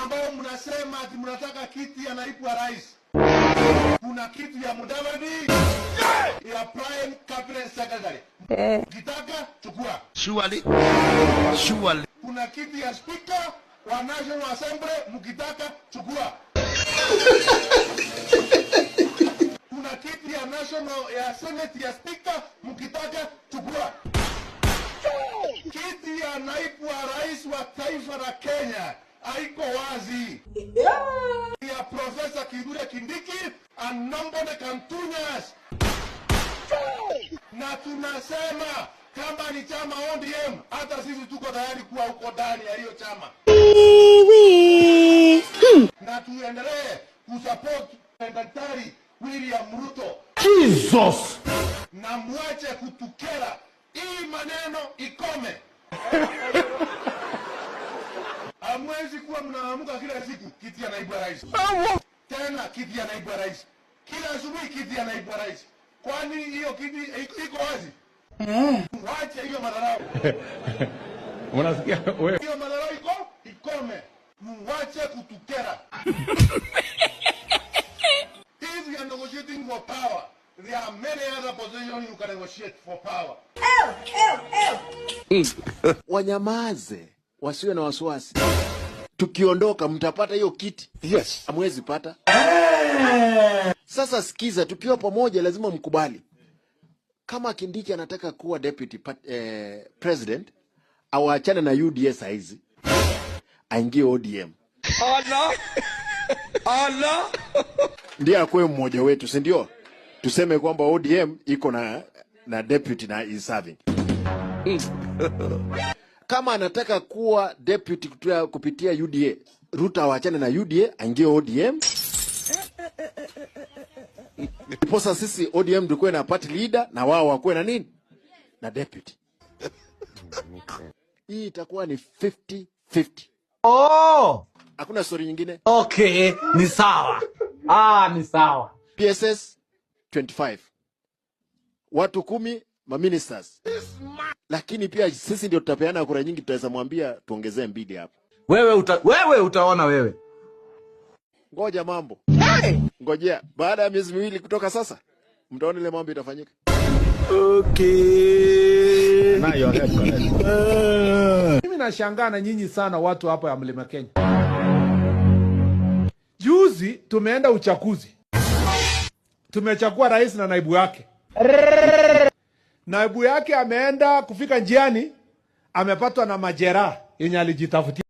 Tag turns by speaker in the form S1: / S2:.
S1: ambao mnasema ati mnataka kiti ya naibu wa rais. Kuna kiti ya Mudavadi ya Prime Cabinet Secretary. Ukitaka chukua. Surely. Kuna kiti ya Speaker wa National Assembly, mkitaka chukua. Kuna kiti ya National ya Senate ya Speaker, mkitaka chukua. Kiti ya naibu wa rais wa taifa la Kenya haiko wazi. Ya Profesa Kithure Kindiki and Nambole Kantunyas. Na tunasema kama ni chama ODM, hata sisi tuko tayari kuwa uko ndani ya hiyo chama. Na tuendelee kusupport Daktari William Ruto. Jesus! Na mwache kutukera. Hii maneno ikome. Hamwezi kuwa mnaamuka kila siku kiti ya naibu wa rais. Tena kiti ya naibu wa rais. Kila asubuhi kiti ya naibu wa rais. Kwani hiyo kiti iko wazi? Mwache hiyo madharau.
S2: Unasikia wewe?
S1: Hiyo madharau ikome. Mwache kutukera. If you are negotiating for power, there are many other positions you can negotiate for power.
S3: Wanyamaze, wasiwe na wasiwasi. Tukiondoka mtapata hiyo kiti.
S1: Yes.
S3: Hamwezi pata. Sasa sikiza, tukiwa pamoja lazima mkubali. Kama Kindiki anataka kuwa deputy president, awaachane na UDA saizi, aingie ODM. Allah. Ndiye akwe mmoja wetu, si ndio? Tuseme kwamba ODM iko na deputy na is serving. Kama anataka kuwa deputy kupitia UDA, Ruto awaachane na UDA, aingie ODM. Iposa sisi ODM tukue na party leader na wao wakue na nini? Na deputy. Hii itakuwa ni 50-50.
S4: Oh!
S3: Hakuna story nyingine.
S4: Okay, ni sawa. Ni sawa.
S3: PSS 25. Watu 10 ma-ministers. Lakini pia sisi ndio tutapeana kura nyingi, tutaweza mwambia tuongezee 2 hapo.
S4: Wewe utaona wewe.
S3: Ngoja mambo. Ngojea baada ya miezi 2 kutoka sasa mtaona ile mambo itafanyika.
S4: Okay.
S2: Na your head correct.
S5: Mimi nashangaa na nyinyi sana watu hapa ya Mlima Kenya. Juzi tumeenda uchaguzi. Tumechagua rais na naibu yake. Naibu yake ameenda kufika njiani, amepatwa na majeraha yenye alijitafutia.